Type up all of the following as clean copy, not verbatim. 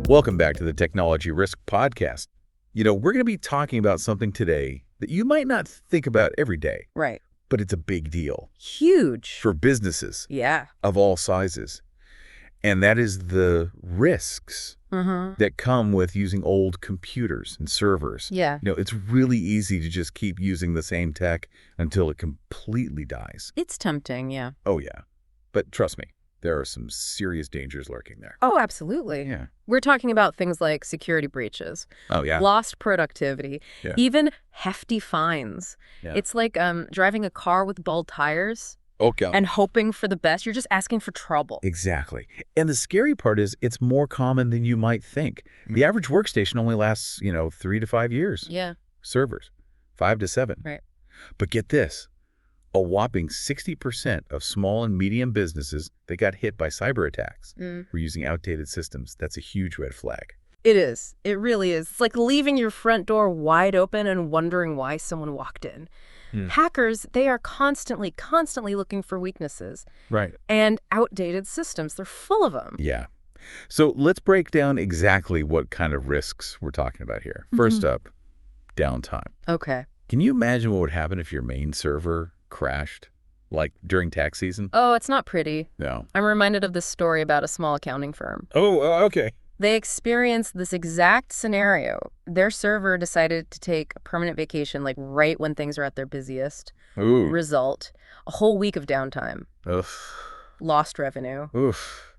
Welcome back to the Technology Risk Podcast. We're going to be talking about something today that you might not think about every day. Right. But it's a big deal. Huge. For businesses. Yeah. Of all sizes. And that is the risks that come with using old computers and servers. Yeah. It's really easy to just keep using the same tech until it completely dies. It's tempting, yeah. Oh, yeah. But trust me, there are some serious dangers lurking there. Oh, absolutely. Yeah. We're talking about things like security breaches, Oh, yeah. lost productivity, even hefty fines. Yeah. It's like driving a car with bald tires. Okay. And hoping for the best. You're just asking for trouble. Exactly. And the scary part is it's more common than you might think. The average workstation only lasts, 3 to 5 years. Yeah. Servers, 5 to 7. Right. But get this, a whopping 60% of small and medium businesses that got hit by cyber attacks were using outdated systems. That's a huge red flag. It is. It really is. It's like leaving your front door wide open and wondering why someone walked in. Hackers, they are constantly looking for weaknesses. Right. And outdated systems. They're full of them. Yeah. So let's break down exactly what kind of risks we're talking about here. First up, downtime. Okay. Can you imagine what would happen if your main server crashed, like during tax season? Oh, it's not pretty. No. I'm reminded of this story about a small accounting firm. Oh, okay. They experienced this exact scenario. Their server decided to take a permanent vacation, like right when things are at their busiest. Ooh. Result, a whole week of downtime. Oof. Lost revenue. Oof.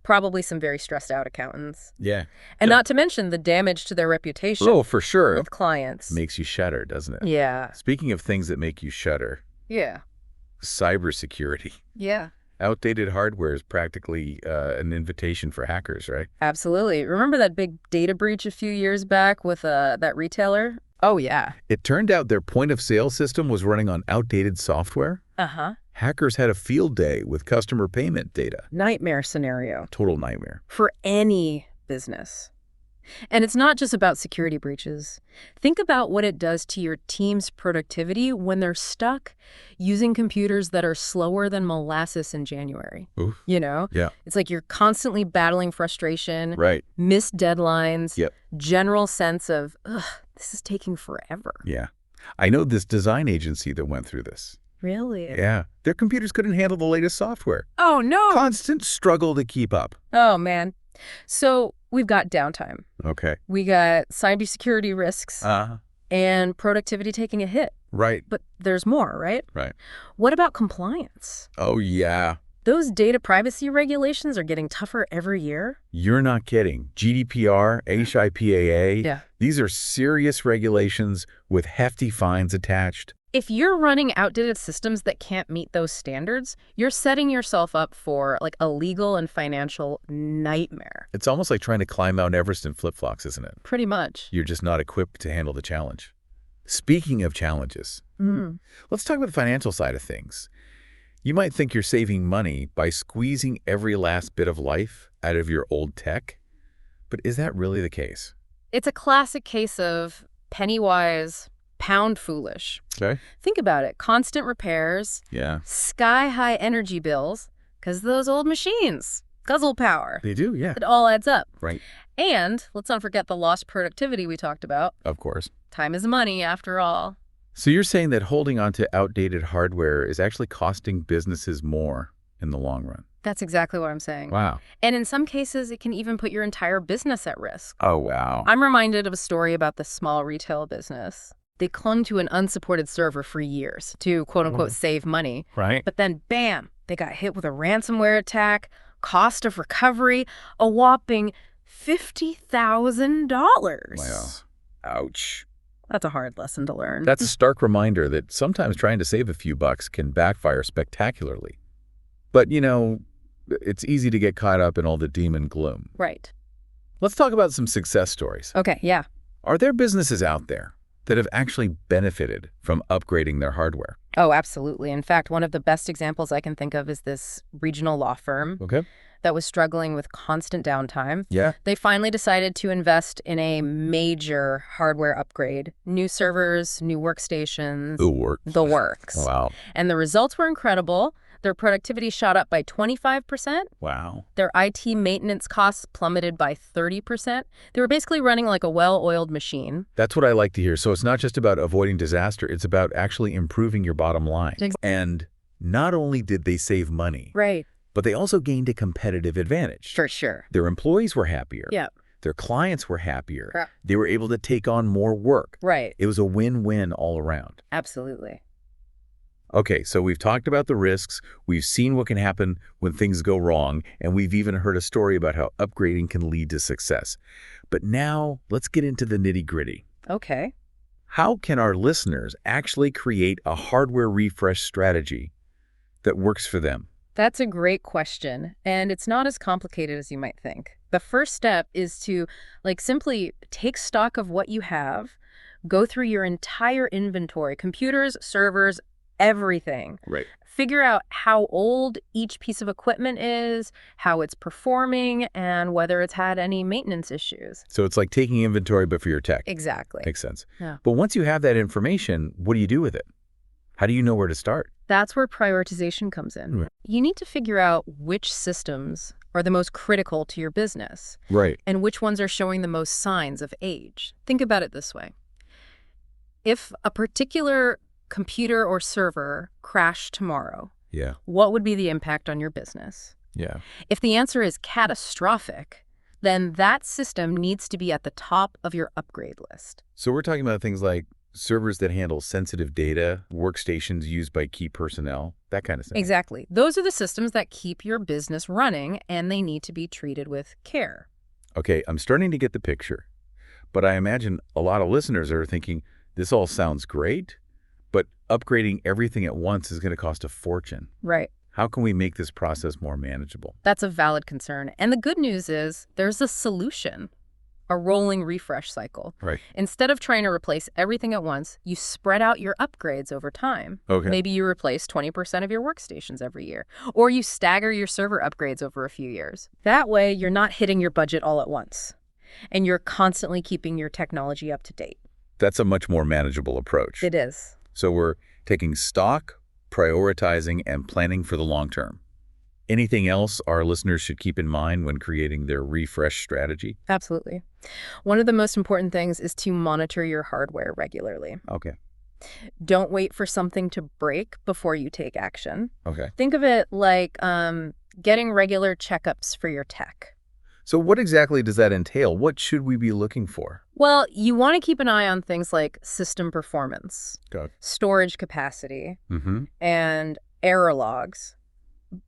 Probably some very stressed out accountants. Yeah. And not to mention the damage to their reputation. Oh, for sure. With clients. Makes you shudder, doesn't it? Yeah. Speaking of things that make you shudder. Yeah. Cybersecurity. Yeah. Outdated hardware is practically an invitation for hackers, right? Absolutely. Remember that big data breach a few years back with that retailer? Oh, yeah. It turned out their point-of-sale system was running on outdated software. Uh-huh. Hackers had a field day with customer payment data. Nightmare scenario. Total nightmare. For any business. And it's not just about security breaches. Think about what it does to your team's productivity when they're stuck using computers that are slower than molasses in January. Oof. Yeah. It's like you're constantly battling frustration, Right. missed deadlines, Yep. general sense of, this is taking forever. Yeah. I know this design agency that went through this. Really? Yeah. Their computers couldn't handle the latest software. Oh, no. Constant struggle to keep up. Oh, man. So we've got downtime. Okay. We got cybersecurity risks and productivity taking a hit. Right. But there's more, right? Right. What about compliance? Oh, yeah. Those data privacy regulations are getting tougher every year. You're not kidding. GDPR, HIPAA. Yeah. These are serious regulations with hefty fines attached. If you're running outdated systems that can't meet those standards, you're setting yourself up for like a legal and financial nightmare. It's almost like trying to climb Mount Everest in flip-flops, isn't it? Pretty much. You're just not equipped to handle the challenge. Speaking of challenges, let's talk about the financial side of things. You might think you're saving money by squeezing every last bit of life out of your old tech, but is that really the case? It's a classic case of penny wise, pound foolish. Okay. Think about it. Constant repairs, sky-high energy bills, because those old machines guzzle power. They do, yeah. It all adds up. Right. And let's not forget the lost productivity we talked about. Of course. Time is money, after all. So you're saying that holding on to outdated hardware is actually costing businesses more in the long run? That's exactly what I'm saying. Wow. And in some cases, it can even put your entire business at risk. Oh, wow. I'm reminded of a story about this small retail business. They clung to an unsupported server for years to, quote-unquote, save money. Right. But then, bam, they got hit with a ransomware attack, cost of recovery, a whopping $50,000. Wow. Ouch. That's a hard lesson to learn. That's a stark reminder that sometimes trying to save a few bucks can backfire spectacularly. But, it's easy to get caught up in all the doom and gloom. Right. Let's talk about some success stories. Okay, yeah. Are there businesses out there that have actually benefited from upgrading their hardware? Oh, absolutely. In fact, one of the best examples I can think of is this regional law firm that was struggling with constant downtime. Yeah. They finally decided to invest in a major hardware upgrade. New servers, new workstations. The works. The works. Wow. And the results were incredible. Their productivity shot up by 25%. Wow. Their IT maintenance costs plummeted by 30%. They were basically running like a well-oiled machine. That's what I like to hear. So it's not just about avoiding disaster, it's about actually improving your bottom line. And not only did they save money, Right. but they also gained a competitive advantage. For sure. Their employees were happier. Yeah. Their clients were happier. Yeah. They were able to take on more work. Right. It was a win-win all around. Absolutely. Okay, so we've talked about the risks, we've seen what can happen when things go wrong, and we've even heard a story about how upgrading can lead to success. But now, let's get into the nitty-gritty. Okay. How can our listeners actually create a hardware refresh strategy that works for them? That's a great question, and it's not as complicated as you might think. The first step is to, simply take stock of what you have, go through your entire inventory, computers, servers, everything. Right. Figure out how old each piece of equipment is, how it's performing, and whether it's had any maintenance issues. So it's like taking inventory, but for your tech. Exactly. Makes sense. Yeah. But once you have that information, what do you do with it? How do you know where to start? That's where prioritization comes in. Right. You need to figure out which systems are the most critical to your business. Right. And which ones are showing the most signs of age. Think about it this way. If a particular computer or server crashed tomorrow, Yeah. what would be the impact on your business? Yeah. If the answer is catastrophic, then that system needs to be at the top of your upgrade list. So we're talking about things like servers that handle sensitive data, workstations used by key personnel, that kind of thing. Exactly. Those are the systems that keep your business running, and they need to be treated with care. Okay, I'm starting to get the picture. But I imagine a lot of listeners are thinking, this all sounds great, but upgrading everything at once is going to cost a fortune. Right. How can we make this process more manageable? That's a valid concern. And the good news is there's a solution. A rolling refresh cycle. Right. Instead of trying to replace everything at once, you spread out your upgrades over time. Okay. Maybe you replace 20% of your workstations every year, or you stagger your server upgrades over a few years. That way, you're not hitting your budget all at once, and you're constantly keeping your technology up to date. That's a much more manageable approach. It is. So we're taking stock, prioritizing, and planning for the long term. Anything else our listeners should keep in mind when creating their refresh strategy? Absolutely. One of the most important things is to monitor your hardware regularly. Okay. Don't wait for something to break before you take action. Okay. Think of it like getting regular checkups for your tech. So what exactly does that entail? What should we be looking for? Well, you want to keep an eye on things like system performance, Got it. storage capacity, Mm-hmm. and error logs.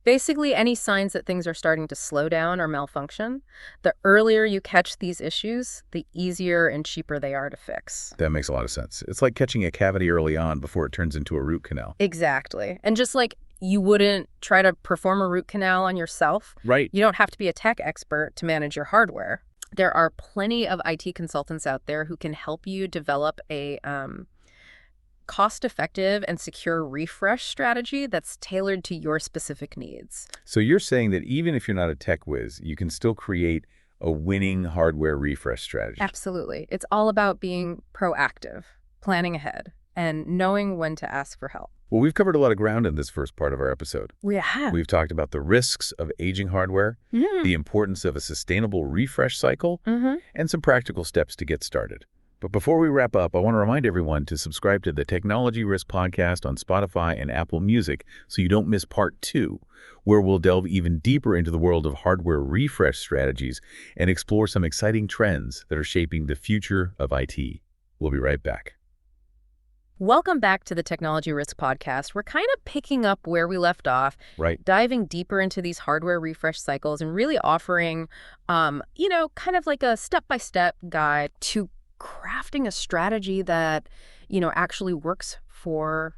Basically, any signs that things are starting to slow down or malfunction. The earlier you catch these issues, the easier and cheaper they are to fix. That makes a lot of sense. It's like catching a cavity early on before it turns into a root canal. Exactly. And just like you wouldn't try to perform a root canal on yourself, Right. you don't have to be a tech expert to manage your hardware. There are plenty of IT consultants out there who can help you develop a cost-effective and secure refresh strategy that's tailored to your specific needs. So you're saying that even if you're not a tech whiz, you can still create a winning hardware refresh strategy. Absolutely. It's all about being proactive, planning ahead, and knowing when to ask for help. Well, we've covered a lot of ground in this first part of our episode. We have. We've talked about the risks of aging hardware, the importance of a sustainable refresh cycle, and some practical steps to get started. But before we wrap up, I want to remind everyone to subscribe to the Technology Risk Podcast on Spotify and Apple Music so you don't miss part 2, where we'll delve even deeper into the world of hardware refresh strategies and explore some exciting trends that are shaping the future of IT. We'll be right back. Welcome back to the Technology Risk Podcast. We're kind of picking up where we left off, Right. diving deeper into these hardware refresh cycles and really offering, kind of like a step-by-step guide to crafting a strategy that, actually works for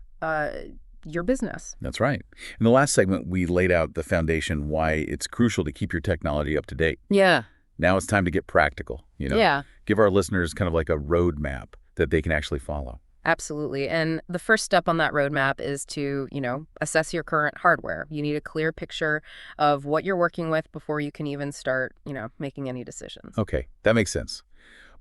your business. That's right. In the last segment, we laid out the foundation why it's crucial to keep your technology up to date. Yeah. Now it's time to get practical, Yeah, Give our listeners kind of like a roadmap that they can actually follow. absolutely. And the first step on that roadmap is to, assess your current hardware. You need a clear picture of what you're working with before you can even start, making any decisions. Okay, that makes sense.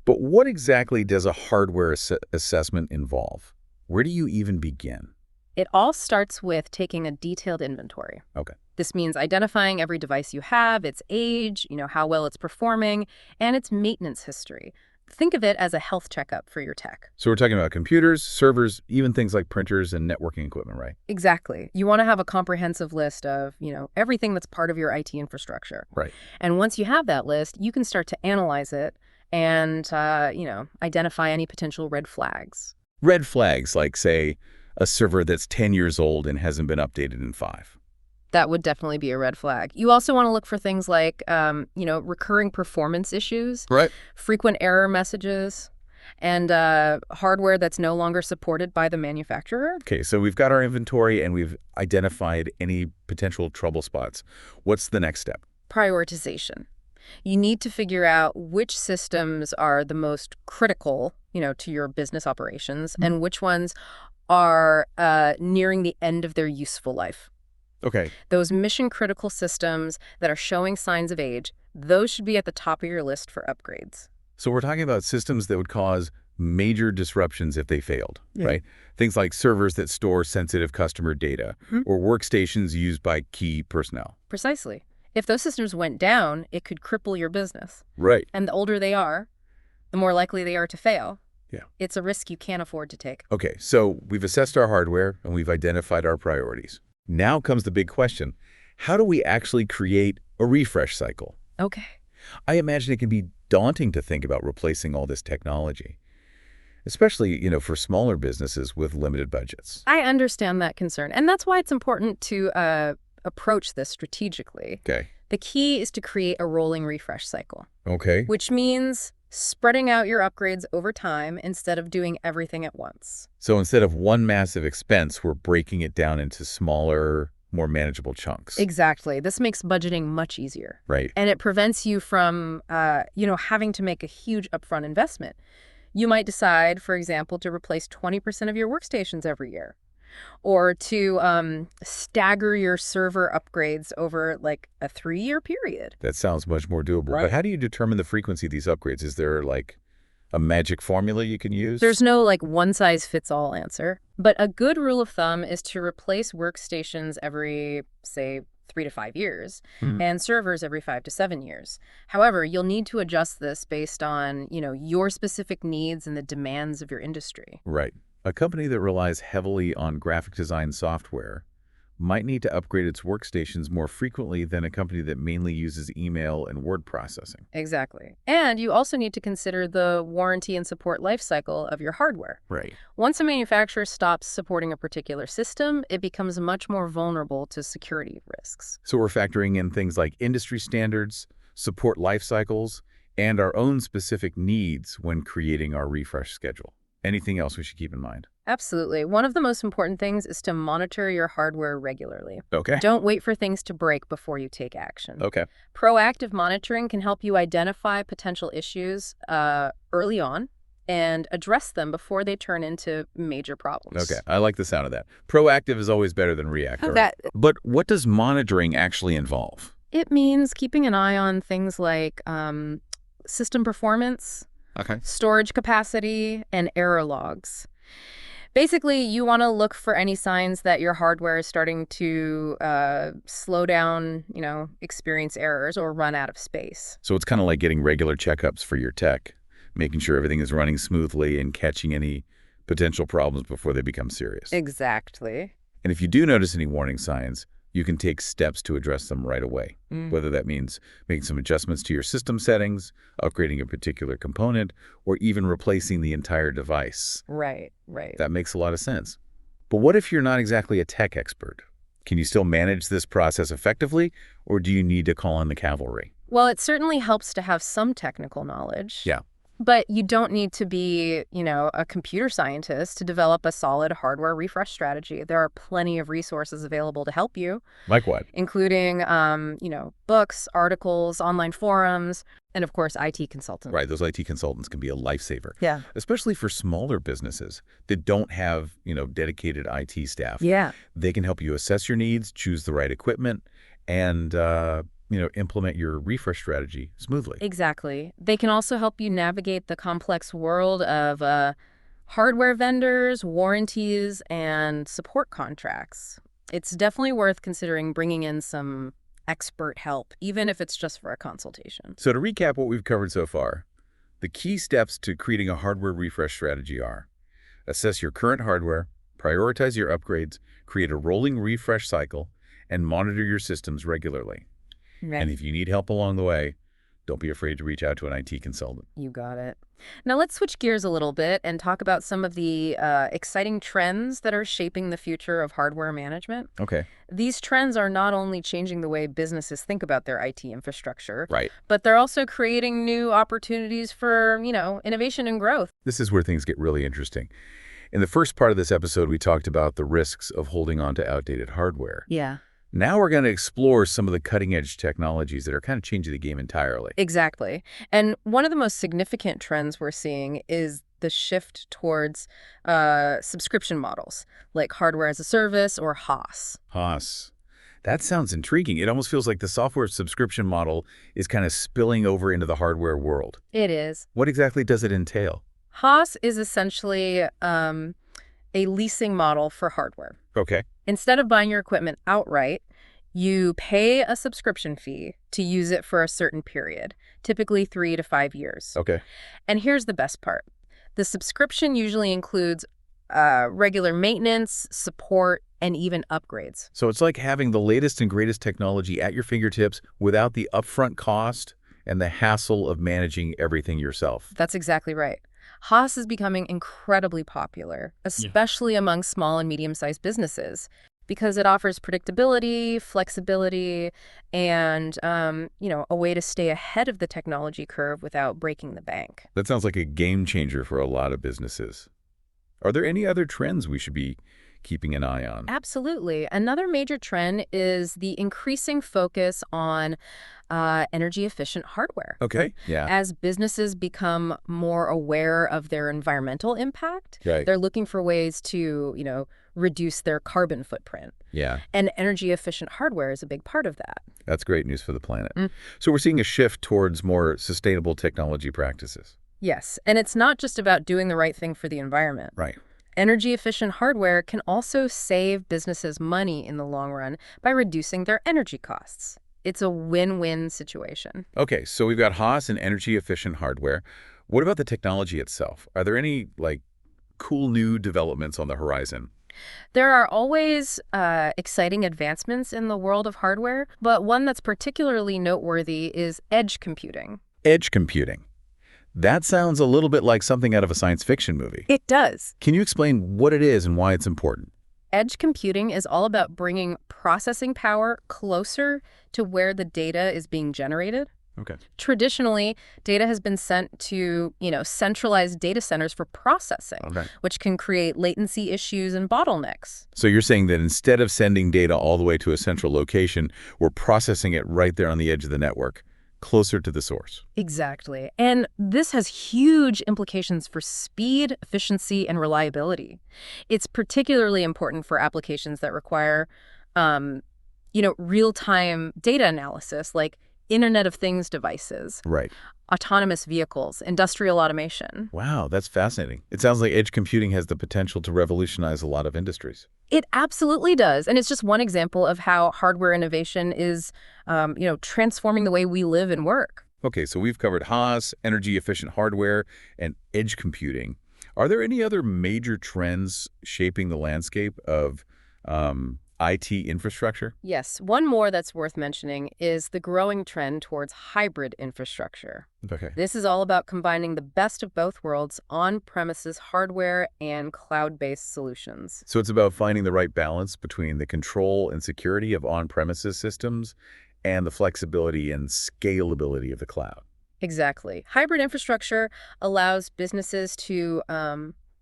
But what exactly does a hardware assessment involve? Where do you even begin? It all starts with taking a detailed inventory. Okay. This means identifying every device you have, its age, how well it's performing, and its maintenance history. Think of it as a health checkup for your tech. So we're talking about computers, servers, even things like printers and networking equipment, right? Exactly. You want to have a comprehensive list of, everything that's part of your IT infrastructure. Right. And once you have that list, you can start to analyze it and, identify any potential red flags. Red flags, like, say, a server that's 10 years old and hasn't been updated in 5. That would definitely be a red flag. You also want to look for things like, recurring performance issues, Right. frequent error messages, and hardware that's no longer supported by the manufacturer. Okay, so we've got our inventory and we've identified any potential trouble spots. What's the next step? Prioritization. You need to figure out which systems are the most critical, to your business operations, and which ones are nearing the end of their useful life. Okay. Those mission-critical systems that are showing signs of age, those should be at the top of your list for upgrades. So we're talking about systems that would cause major disruptions if they failed, right? Things like servers that store sensitive customer data or workstations used by key personnel. Precisely. If those systems went down, it could cripple your business. Right. And the older they are, the more likely they are to fail. Yeah. It's a risk you can't afford to take. Okay, so we've assessed our hardware and we've identified our priorities. Now comes the big question. How do we actually create a refresh cycle? Okay. I imagine it can be daunting to think about replacing all this technology, especially, for smaller businesses with limited budgets. I understand that concern, and that's why it's important to approach this strategically. Okay. The key is to create a rolling refresh cycle, Okay. which means spreading out your upgrades over time instead of doing everything at once. So instead of one massive expense, we're breaking it down into smaller, more manageable chunks. Exactly. This makes budgeting much easier. Right. And it prevents you from, having to make a huge upfront investment. You might decide, for example, to replace 20% of your workstations every year, or to stagger your server upgrades over like a 3-year period. That sounds much more doable. Right. But how do you determine the frequency of these upgrades? Is there like a magic formula you can use? There's no one-size-fits-all answer, but a good rule of thumb is to replace workstations every, say, 3 to 5 years, and servers every 5 to 7 years. However, you'll need to adjust this based on, your specific needs and the demands of your industry. Right. A company that relies heavily on graphic design software might need to upgrade its workstations more frequently than a company that mainly uses email and word processing. Exactly. And you also need to consider the warranty and support lifecycle of your hardware. Right. Once a manufacturer stops supporting a particular system, it becomes much more vulnerable to security risks. So we're factoring in things like industry standards, support life cycles, and our own specific needs when creating our refresh schedule. Anything else we should keep in mind? Absolutely. One of the most important things is to monitor your hardware regularly. Okay. Don't wait for things to break before you take action. Okay. Proactive monitoring can help you identify potential issues early on and address them before they turn into major problems. Okay. I like the sound of that. Proactive is always better than reactive. That But what does monitoring actually involve? it means keeping an eye on things like system performance, Okay. storage capacity, and error logs. Basically, you want to look for any signs that your hardware is starting to slow down, experience errors or run out of space. So it's kind of like getting regular checkups for your tech, making sure everything is running smoothly and catching any potential problems before they become serious. Exactly. And if you do notice any warning signs, you can take steps to address them right away, whether that means making some adjustments to your system settings, upgrading a particular component, or even replacing the entire device. Right. That makes a lot of sense. But what if you're not exactly a tech expert? Can you still manage this process effectively, or do you need to call in the cavalry? Well, it certainly helps to have some technical knowledge. Yeah. But you don't need to be, a computer scientist to develop a solid hardware refresh strategy. There are plenty of resources available to help you, Like what? including, books, articles, online forums, and of course, IT consultants. Right, those IT consultants can be a lifesaver. Yeah. Especially for smaller businesses that don't have, dedicated IT staff. Yeah. They can help you assess your needs, choose the right equipment, and, implement your refresh strategy smoothly. Exactly. They can also help you navigate the complex world of Hardware vendors, warranties, and support contracts. It's definitely worth considering bringing in some expert help, even if it's just for a consultation. So to recap what we've covered so far, the key steps to creating a hardware refresh strategy are: assess your current hardware, prioritize your upgrades, create a rolling refresh cycle, and monitor your systems regularly. And Right. if you need help along the way, don't be afraid to reach out to an IT consultant. You got it. Now let's switch gears a little bit and talk about some of the exciting trends that are shaping the future of hardware management. Okay. These trends are not only changing the way businesses think about their IT infrastructure, Right. but they're also creating new opportunities for, innovation and growth. This is where things get really interesting. In the first part of this episode, we talked about the risks of holding on to outdated hardware. Yeah. Now we're going to explore some of the cutting-edge technologies that are kind of changing the game entirely. Exactly. And one of the most significant trends we're seeing is the shift towards subscription models, like hardware as a service or HaaS. Haas. That sounds intriguing. It almost feels like the software subscription model is kind of spilling over into the hardware world. It is. What exactly does it entail? HaaS is essentially a leasing model for hardware. Okay. Instead of buying your equipment outright, you pay a subscription fee to use it for a certain period, typically 3 to 5 years. Okay. And here's the best part. The subscription usually includes regular maintenance, support, and even upgrades. So it's like having the latest and greatest technology at your fingertips without the upfront cost and the hassle of managing everything yourself. That's exactly right. HaaS is becoming incredibly popular, especially among small and medium-sized businesses, because it offers predictability, flexibility, and a way to stay ahead of the technology curve without breaking the bank. That sounds like a game changer for a lot of businesses. Are there any other trends we should be keeping an eye on? Absolutely. Another major trend is the increasing focus on energy-efficient hardware. Okay. Yeah. As businesses become more aware of their environmental impact, Right. they're looking for ways to, reduce their carbon footprint. Yeah. And energy-efficient hardware is a big part of that. That's great news for the planet. Mm. So we're seeing a shift towards more sustainable technology practices. Yes, and it's not just about doing the right thing for the environment. Right. Energy-efficient hardware can also save businesses money in the long run by reducing their energy costs. It's a win-win situation. Okay, so we've got Haas and energy-efficient hardware. What about the technology itself? Are there any, cool new developments on the horizon? There are always exciting advancements in the world of hardware, but one that's particularly noteworthy is edge computing. Edge computing. That sounds a little bit like something out of a science fiction movie. It does. Can you explain what it is and why it's important? Edge computing is all about bringing processing power closer to where the data is being generated. Okay. Traditionally, data has been sent to, centralized data centers for processing, Okay. which can create latency issues and bottlenecks. So you're saying that instead of sending data all the way to a central location, we're processing it right there on the edge of the network, closer to the source. Exactly. And this has huge implications for speed, efficiency, and reliability. It's particularly important for applications that require, real-time data analysis, like Internet of Things devices, Right. autonomous vehicles, industrial automation. Wow, that's fascinating. It sounds like edge computing has the potential to revolutionize a lot of industries. It absolutely does. And it's just one example of how hardware innovation is, transforming the way we live and work. Okay, so we've covered Haas, energy-efficient hardware, and edge computing. Are there any other major trends shaping the landscape of IT infrastructure? Yes, one more that's worth mentioning is the growing trend towards hybrid infrastructure. Okay. This is all about combining the best of both worlds, on-premises hardware and cloud-based solutions. So it's about finding the right balance between the control and security of on-premises systems and the flexibility and scalability of the cloud. Exactly. Hybrid infrastructure allows businesses to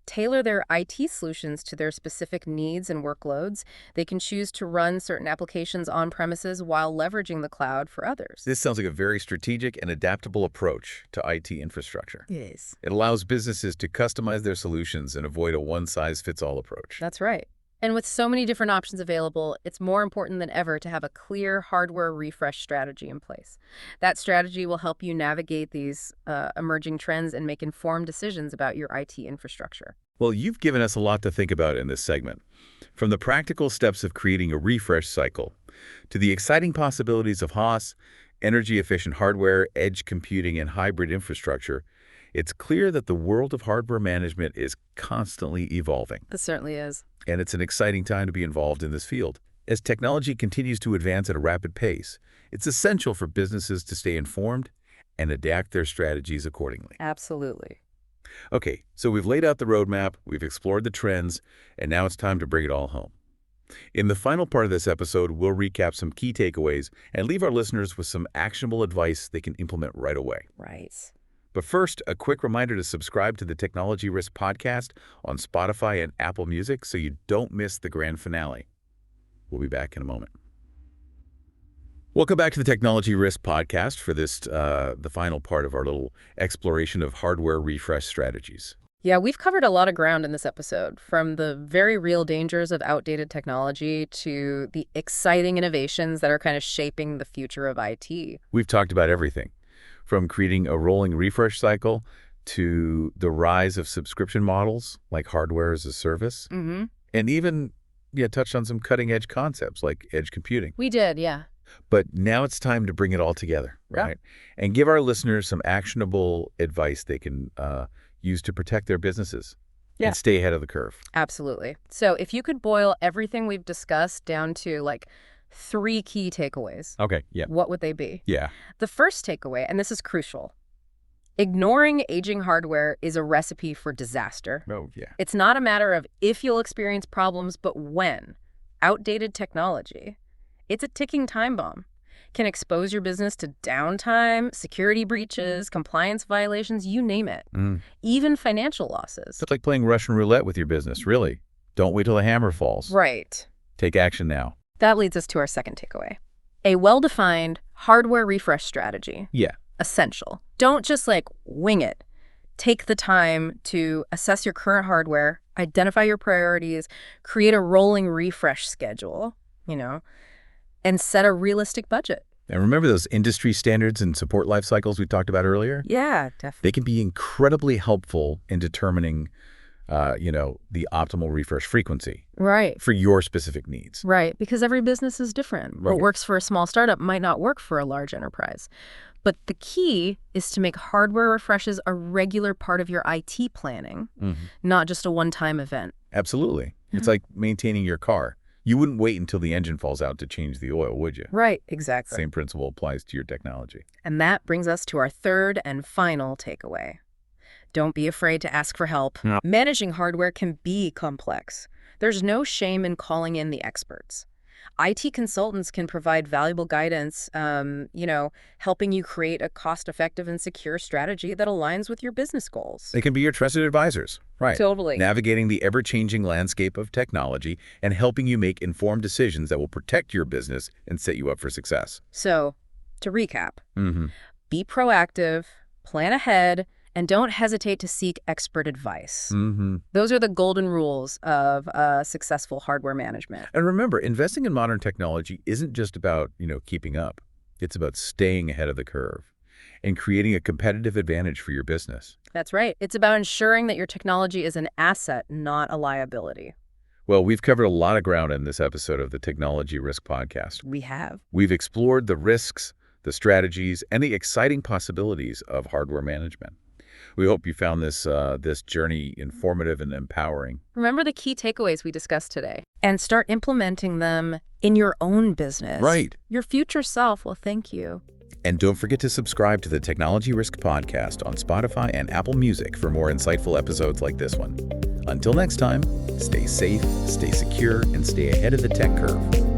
tailor their IT solutions to their specific needs and workloads. They can choose to run certain applications on premises while leveraging the cloud for others. This sounds like a very strategic and adaptable approach to IT infrastructure. Yes. It allows businesses to customize their solutions and avoid a one-size-fits-all approach. That's right. And with so many different options available, it's more important than ever to have a clear hardware refresh strategy in place. That strategy will help you navigate these emerging trends and make informed decisions about your IT infrastructure. Well, you've given us a lot to think about in this segment. From the practical steps of creating a refresh cycle to the exciting possibilities of HOS, energy-efficient hardware, edge computing, and hybrid infrastructure, it's clear that the world of hardware management is constantly evolving. It certainly is. And it's an exciting time to be involved in this field. As technology continues to advance at a rapid pace, it's essential for businesses to stay informed and adapt their strategies accordingly. Absolutely. Okay, so we've laid out the roadmap, we've explored the trends, and now it's time to bring it all home. In the final part of this episode, we'll recap some key takeaways and leave our listeners with some actionable advice they can implement right away. Right. But first, a quick reminder to subscribe to the Technology Risk Podcast on Spotify and Apple Music so you don't miss the grand finale. We'll be back in a moment. Welcome back to the Technology Risk Podcast for this, the final part of our little exploration of hardware refresh strategies. Yeah, we've covered a lot of ground in this episode, from the very real dangers of outdated technology to the exciting innovations that are kind of shaping the future of IT. We've talked about everything, from creating a rolling refresh cycle to the rise of subscription models like hardware as a service, and even touched on some cutting-edge concepts like edge computing. We did, yeah. But now it's time to bring it all together, right? Yeah. And give our listeners some actionable advice they can use to protect their businesses and stay ahead of the curve. Absolutely. So if you could boil everything we've discussed down to like 3 key takeaways, what would they be? Yeah. The first takeaway, and this is crucial, ignoring aging hardware is a recipe for disaster. Oh, yeah. It's not a matter of if you'll experience problems, but when. Outdated technology, it's a ticking time bomb. Can expose your business to downtime, security breaches, compliance violations, you name it. Even financial losses. It's like playing Russian roulette with your business, really. Don't wait till the hammer falls. Right. Take action now. That leads us to our second takeaway. A well-defined hardware refresh strategy. Yeah. Essential. Don't just wing it. Take the time to assess your current hardware, identify your priorities, create a rolling refresh schedule, and set a realistic budget. And remember those industry standards and support life cycles we talked about earlier? Yeah, definitely. They can be incredibly helpful in determining, the optimal refresh frequency. Right. For your specific needs. Right, because every business is different. Right. What works for a small startup might not work for a large enterprise. But the key is to make hardware refreshes a regular part of your IT planning, not just a one-time event. Absolutely. It's like maintaining your car. You wouldn't wait until the engine falls out to change the oil, would you? Right, exactly. Same principle applies to your technology. And that brings us to our third and final takeaway. Don't be afraid to ask for help. No. Managing hardware can be complex. There's no shame in calling in the experts. IT consultants can provide valuable guidance, helping you create a cost-effective and secure strategy that aligns with your business goals. They can be your trusted advisors, right? Totally. Navigating the ever-changing landscape of technology and helping you make informed decisions that will protect your business and set you up for success. So, to recap, be proactive, plan ahead, and don't hesitate to seek expert advice. Those are the golden rules of successful hardware management. And remember, investing in modern technology isn't just about, keeping up. It's about staying ahead of the curve and creating a competitive advantage for your business. That's right. It's about ensuring that your technology is an asset, not a liability. Well, we've covered a lot of ground in this episode of the Technology Risk Podcast. We have. We've explored the risks, the strategies, and the exciting possibilities of hardware management. We hope you found this journey informative and empowering. Remember the key takeaways we discussed today and start implementing them in your own business. Right. Your future self will thank you. And don't forget to subscribe to the Technology Risk Podcast on Spotify and Apple Music for more insightful episodes like this one. Until next time, stay safe, stay secure, and stay ahead of the tech curve.